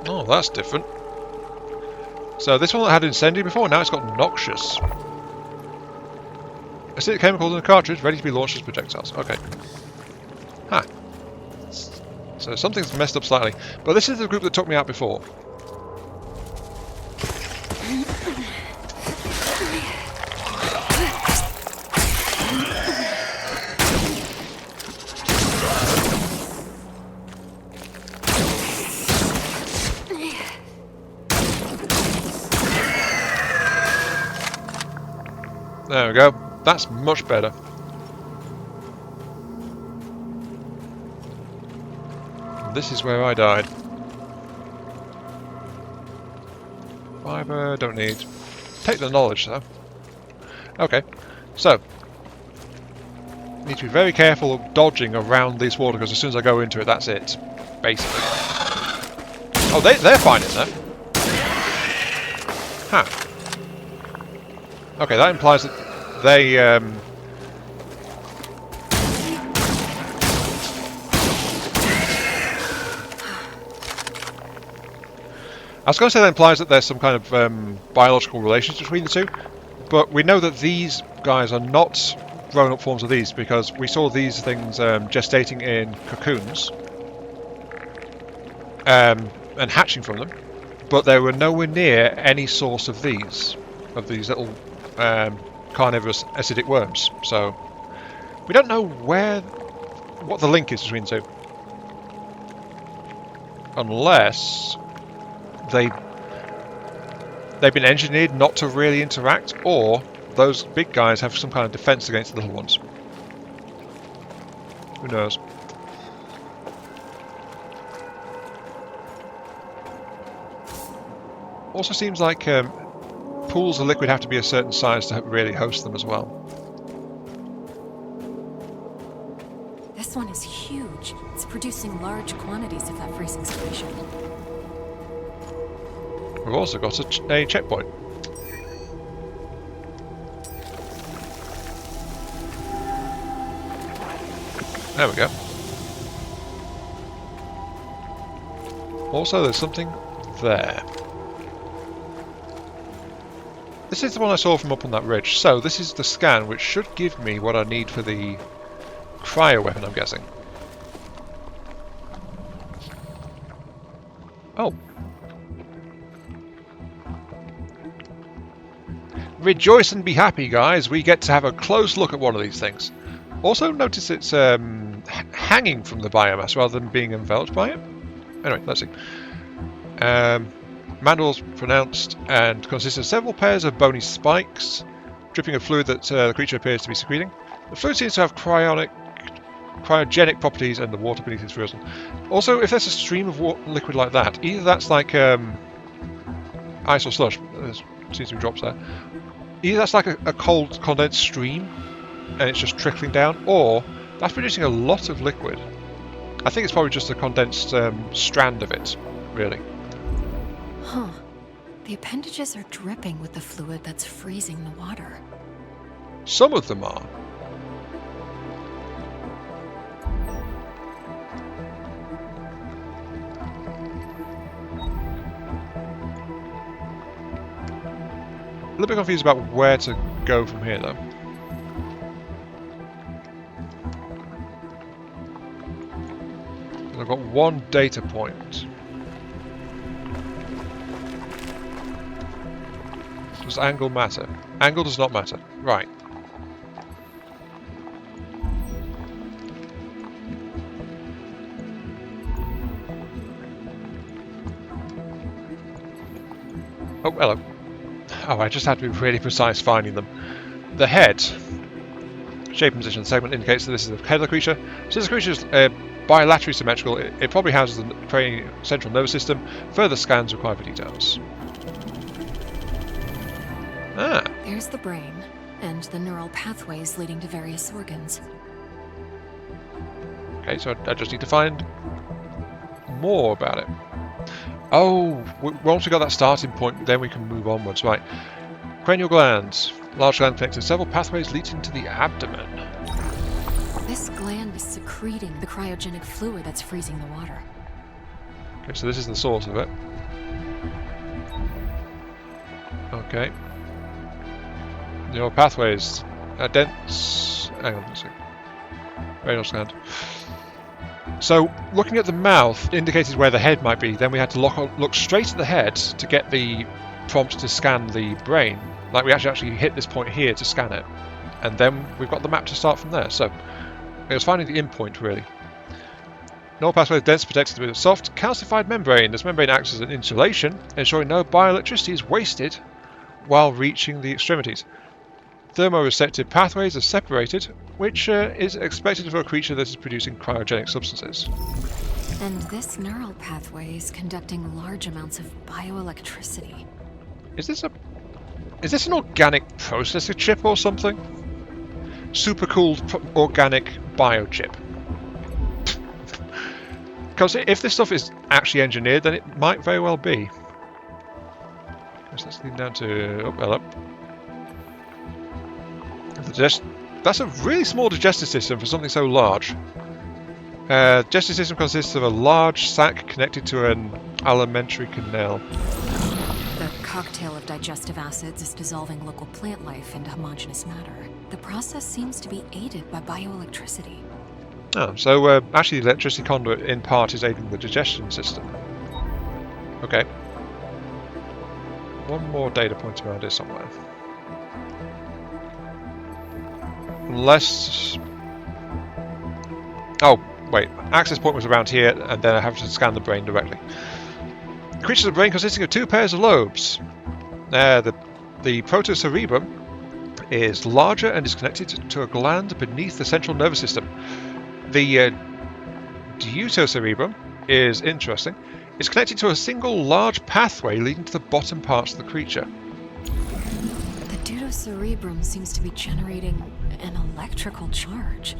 S1: Oh, that's different. So this one had incendiary before, now it's got noxious. Acidic chemicals in a cartridge, ready to be launched as projectiles. Okay. Huh. So something's messed up slightly. But this is the group that took me out before. There we go. That's much better. This is where I died. Fiber, don't need. Take the knowledge though. Okay, so need to be very careful of dodging around this water because as soon as I go into it, that's it. Basically. Oh, they're fine in there. Huh. Okay, that implies that they I was going to say that implies that there's some kind of biological relations between the two, but we know that these guys are not grown-up forms of these because we saw these things gestating in cocoons and hatching from them, but they were nowhere near any source of these little carnivorous acidic worms. So we don't know what the link is between the two, unless they've been engineered not to really interact, or those big guys have some kind of defense against the little ones. Who knows? Also seems like pools of liquid have to be a certain size to really host them as well.
S2: This one is huge. It's producing large quantities of that freezing solution.
S1: We've also got a checkpoint. There we go. Also, there's something there. This is the one I saw from up on that ridge. So this is the scan, which should give me what I need for the cryo weapon, I'm guessing. Oh. Rejoice and be happy, guys. We get to have a close look at one of these things. Also notice it's hanging from the biomass rather than being enveloped by it. Anyway, let's see. Mandrels pronounced and consists of several pairs of bony spikes, dripping of fluid that the creature appears to be secreting. The fluid seems to have cryogenic properties and the water beneath is frozen. Also, if there's a stream of liquid like that, either that's like ice or slush, there seems to be drops there, either that's like a cold condensed stream and it's just trickling down, or that's producing a lot of liquid. I think it's probably just a condensed strand of it, really.
S2: Huh. The appendages are dripping with the fluid that's freezing the water.
S1: Some of them are. A little bit confused about where to go from here, though. I've got one data point. Does angle matter? Angle does not matter. Right. Oh, hello. Oh, I just had to be really precise finding them. The head. Shape and position. The segment indicates that this is the head of the creature. Since the creature is bilaterally symmetrical, it probably houses the central nervous system. Further scans required for details. Ah.
S2: There's the brain, and the neural pathways leading to various organs.
S1: Okay, so I just need to find more about it. Oh, once we got that starting point, then we can move onwards. Right. Cranial glands. Large gland connecting several pathways leading to the abdomen.
S2: This gland is secreting the cryogenic fluid that's freezing the water.
S1: Okay, so this is the source of it. Okay. Neural pathways. Dense. Hang on a second. Cranial gland. So, looking at the mouth indicated where the head might be. Then we had to look straight at the head to get the prompt to scan the brain. Like we actually hit this point here to scan it. And then we've got the map to start from there. So, it was finding the endpoint, really. Neural pathway is dense, protected with a soft, calcified membrane. This membrane acts as an insulation, ensuring no bioelectricity is wasted while reaching the extremities. Thermoreceptive pathways are separated, which is expected for a creature that is producing cryogenic substances.
S2: And this neural pathway is conducting large amounts of bioelectricity.
S1: Is this an organic processor chip or something? Super cool organic biochip. Because if this stuff is actually engineered, then it might very well be. Let's lead down to... Oh, well, up. That's a really small digestive system for something so large. Digestive system consists of a large sac connected to an alimentary canal.
S2: The cocktail of digestive acids is dissolving local plant life into homogeneous matter. The process seems to be aided by bioelectricity.
S1: Oh, so actually the electricity conduit in part is aiding the digestion system. Okay. One more data point around here somewhere. Unless... Oh, wait. Access point was around here, and then I have to scan the brain directly. Creatures of the brain consisting of two pairs of lobes. The protocerebrum is larger and is connected to a gland beneath the central nervous system. The deutocerebrum is interesting. It's connected to a single large pathway leading to the bottom parts of the creature.
S2: The deutocerebrum seems to be generating an electrical charge,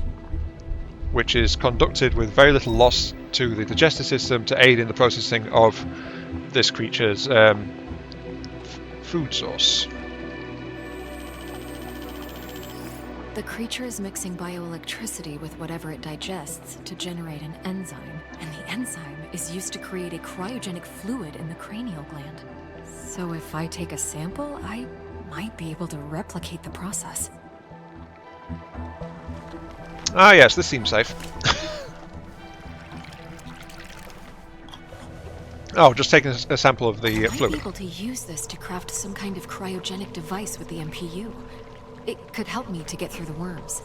S1: which is conducted with very little loss to the digestive system to aid in the processing of this creature's food source.
S2: The creature is mixing bioelectricity with whatever it digests to generate an enzyme, and the enzyme is used to create a cryogenic fluid in the cranial gland. So if I take a sample, I might be able to replicate the process.
S1: Ah yes, this seems safe. Oh, just taking a sample of the
S2: I might
S1: fluid.
S2: be able to use this to craft some kind of cryogenic device with the MPU. It could help me to get through the worms.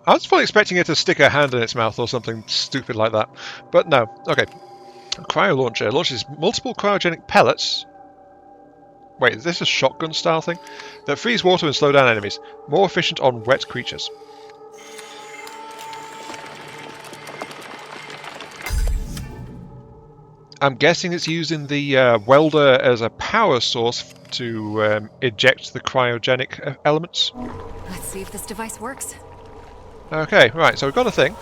S1: I was fully expecting it to stick a hand in its mouth or something stupid like that. But no. Okay. A cryo launcher launches multiple cryogenic pellets. Wait, is this a shotgun style thing? That freeze water and slow down enemies. More efficient on wet creatures. I'm guessing it's using the welder as a power source to eject the cryogenic elements.
S2: Let's see if this device works.
S1: Okay, right, so we've got a thing.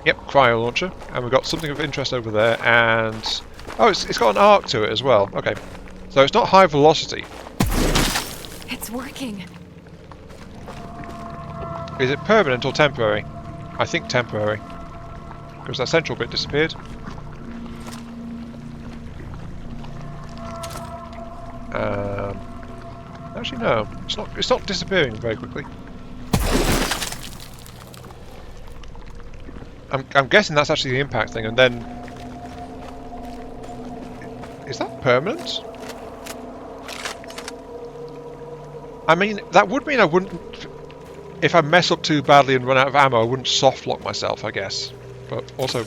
S1: Yep, cryo launcher. And we've got something of interest over there, and... Oh, it's got an arc to it as well. Okay. So it's not high velocity.
S2: It's working.
S1: Is it permanent or temporary? I think temporary. Because that central bit disappeared. Actually, no. It's not disappearing very quickly. I'm guessing that's actually the impact thing, and then Is that permanent? I mean, that would mean I wouldn't... If I mess up too badly and run out of ammo, I wouldn't soft lock myself, I guess. But also,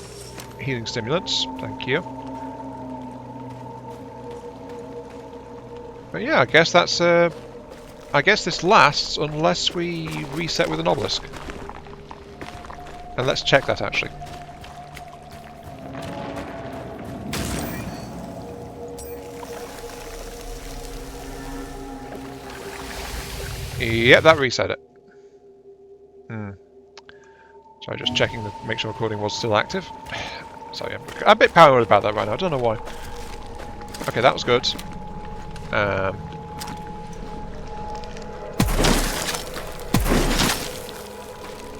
S1: healing stimulants. Thank you. But yeah, I guess that's... I guess this lasts unless we reset with an obelisk. And let's check that, actually. Yep, that reset it. Sorry, just checking to make sure recording was still active. Sorry, I'm a bit paranoid about that right now. I don't know why. Okay, that was good.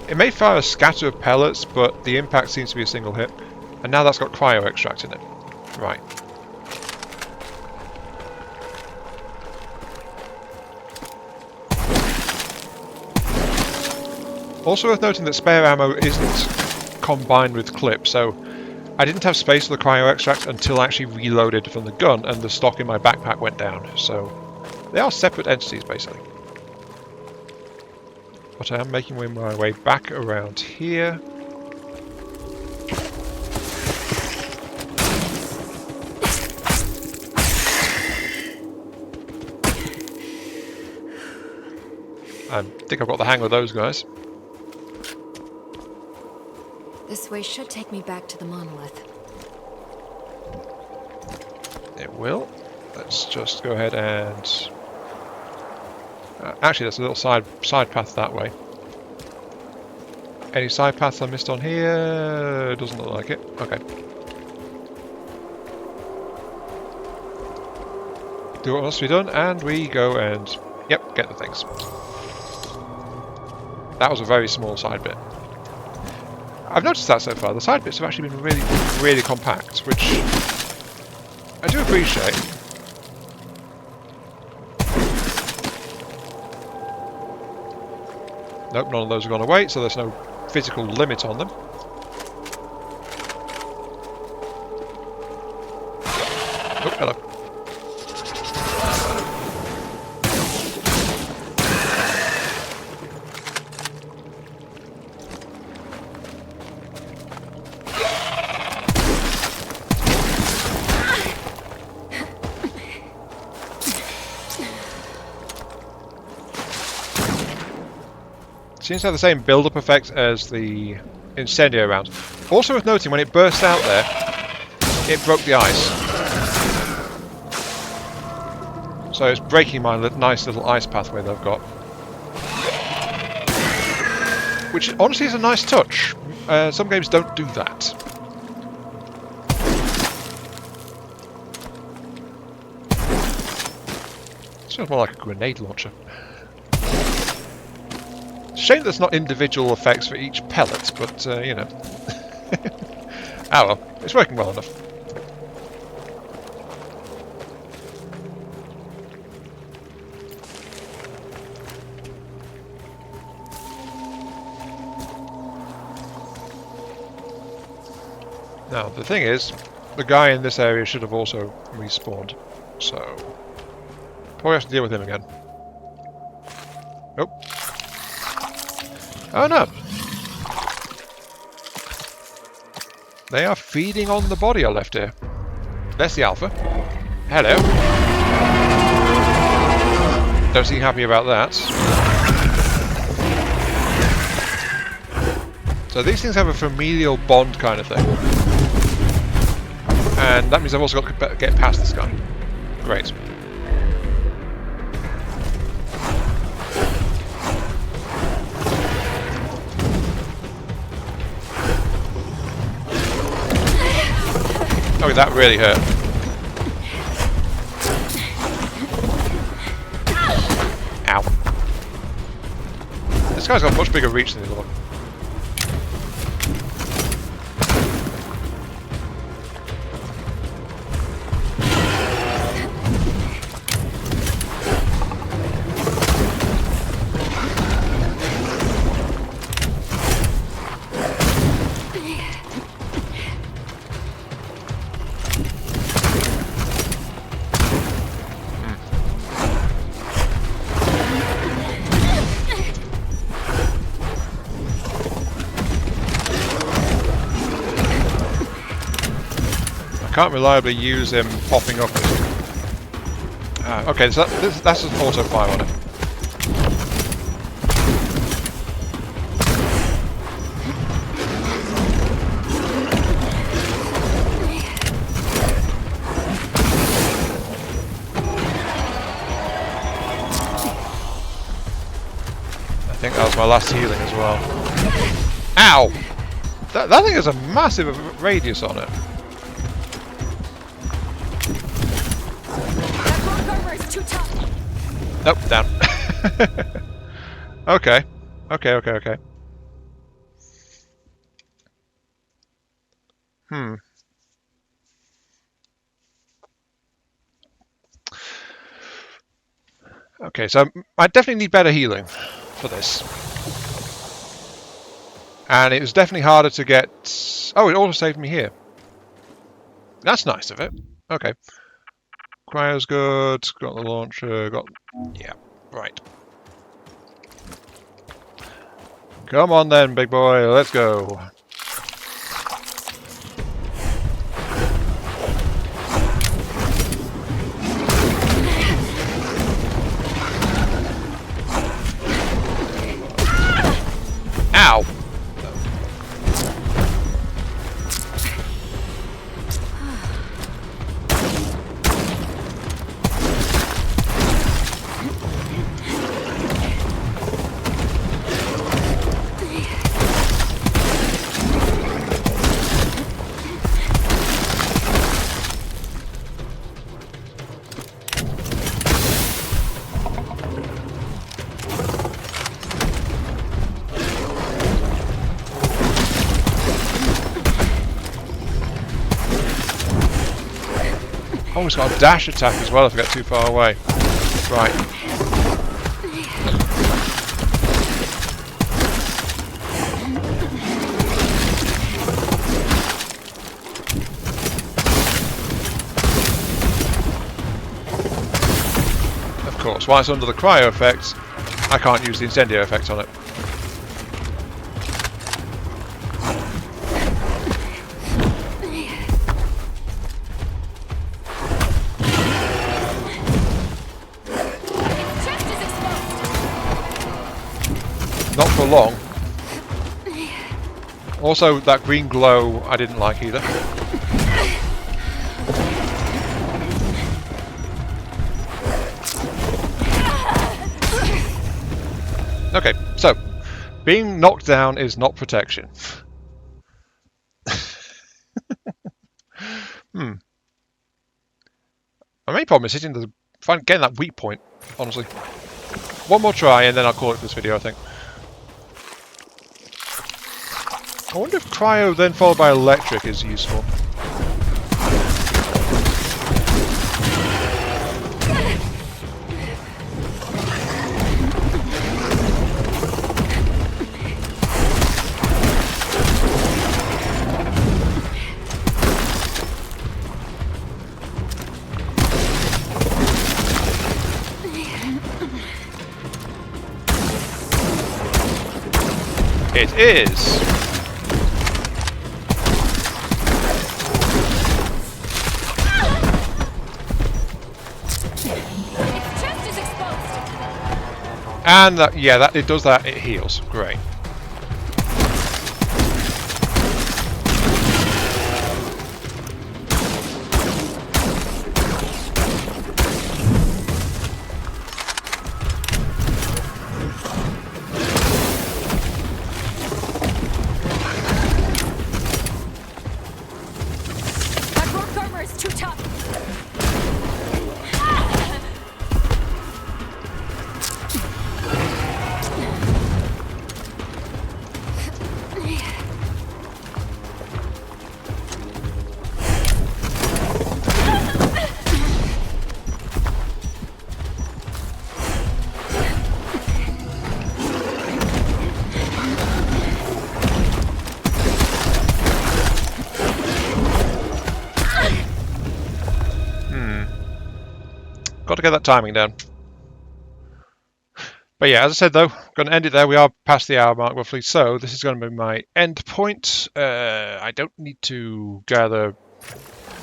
S1: It may fire a scatter of pellets, but the impact seems to be a single hit. And now that's got cryo extract in it. Right. Also worth noting that spare ammo isn't combined with clip, so I didn't have space for the cryo extract until I actually reloaded from the gun, and the stock in my backpack went down. So they are separate entities, basically. But I am making my way back around here. I think I've got the hang of those guys.
S2: This way should take me back to the monolith.
S1: It will. Let's just go ahead and... actually, there's a little side path that way. Any side paths I missed on here? Doesn't look like it. Okay. Do what must be done, and we go and... Yep, get the things. That was a very small side bit. I've noticed that so far. The side bits have actually been really, really compact, which I do appreciate. Nope, none of those have gone away, so there's no physical limit on them. Oh, hello. Seems to have the same build-up effect as the incendiary round. Also worth noting, when it burst out there, it broke the ice. So it's breaking my nice little ice pathway that I've got. Which honestly is a nice touch. Some games don't do that. It sounds more like a grenade launcher. Shame there's not individual effects for each pellet, but, you know. Ah well, it's working well enough. Now, the thing is, the guy in this area should have also respawned, so probably have to deal with him again. Nope. Oh no! They are feeding on the body I left here. There's the alpha. Hello. Don't seem happy about that. So these things have a familial bond kind of thing. And that means I've also got to get past this guy. Great. Oh, that really hurt. Ow. This guy's got much bigger reach than the other one. can't reliably use him popping up. Okay, so that's an auto fire on it. I think that was my last healing as well. Ow! That thing has a massive radius on it. Nope, down. Okay. Okay. Okay, so I definitely need better healing for this. And it was definitely harder to get... Oh, it auto saved me here. That's nice of it. Okay. Cryo's good, got the launcher, got... Yeah, right. Come on then, big boy, let's go. Ow! Oh, it's got a dash attack as well if I get too far away. Right. Of course, while it's under the cryo effect, I can't use the incendio effect on it. Not for long. Also, that green glow I didn't like either. Okay, so being knocked down is not protection. My main problem is getting that weak point, honestly. One more try and then I'll call it for this video, I think. I wonder if cryo then followed by electric is useful. It is! And that, yeah, that it does that. It heals. Great.
S2: That rock armor is too tough.
S1: Got to get that timing down. But yeah, as I said though, going to end it there. We are past the hour mark roughly, so this is going to be my end point. I don't need to gather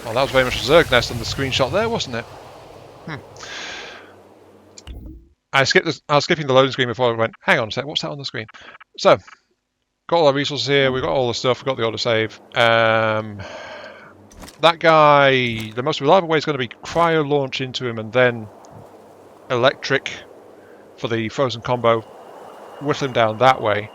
S1: Well, that was very much a Zerg nest on the screenshot there, wasn't it? I was skipping the loading screen before I went, hang on a sec, what's that on the screen? So, got all our resources here, we've got all the stuff, we've got the autosave. That guy, the most reliable way is going to be cryo launch into him and then electric for the frozen combo, whittle him down that way.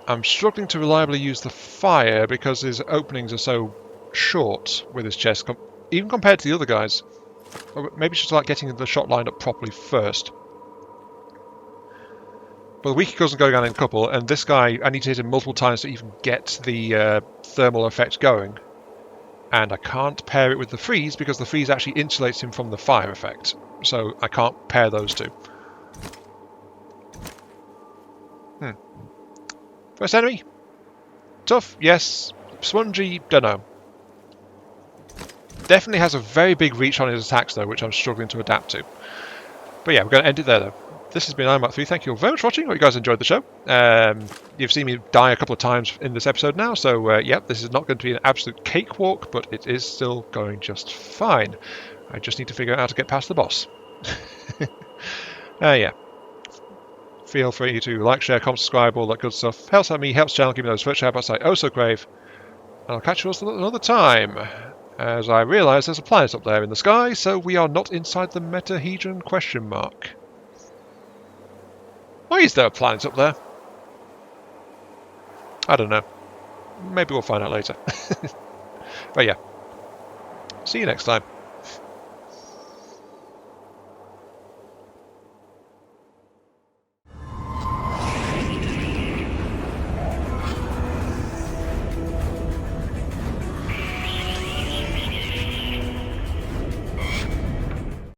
S1: I'm struggling to reliably use the fire because his openings are so short with his chest, even compared to the other guys. Or maybe just like getting the shot lined up properly first. But the weaker doesn't go down in a couple, and this guy, I need to hit him multiple times to even get the thermal effect going. And I can't pair it with the freeze because the freeze actually insulates him from the fire effect. So I can't pair those two. First enemy? Tough, yes. Spongy, dunno. Definitely has a very big reach on his attacks though, which I'm struggling to adapt to. But yeah, we're going to end it there though. This has been iMark3. Thank you all very much for watching. Hope you guys enjoyed the show. You've seen me die a couple of times in this episode now, so yep, this is not going to be an absolute cakewalk, but it is still going just fine. I just need to figure out how to get past the boss. Yeah. Feel free to like, share, comment, subscribe, all that good stuff. Helps out me, helps the channel, give me those virtual shoutouts I oh so crave. And I'll catch you all another time, as I realise there's a planet up there in the sky, so we are not inside the metahedron question mark. Why is there a planet up there? I don't know. Maybe we'll find out later. But yeah, see you next time.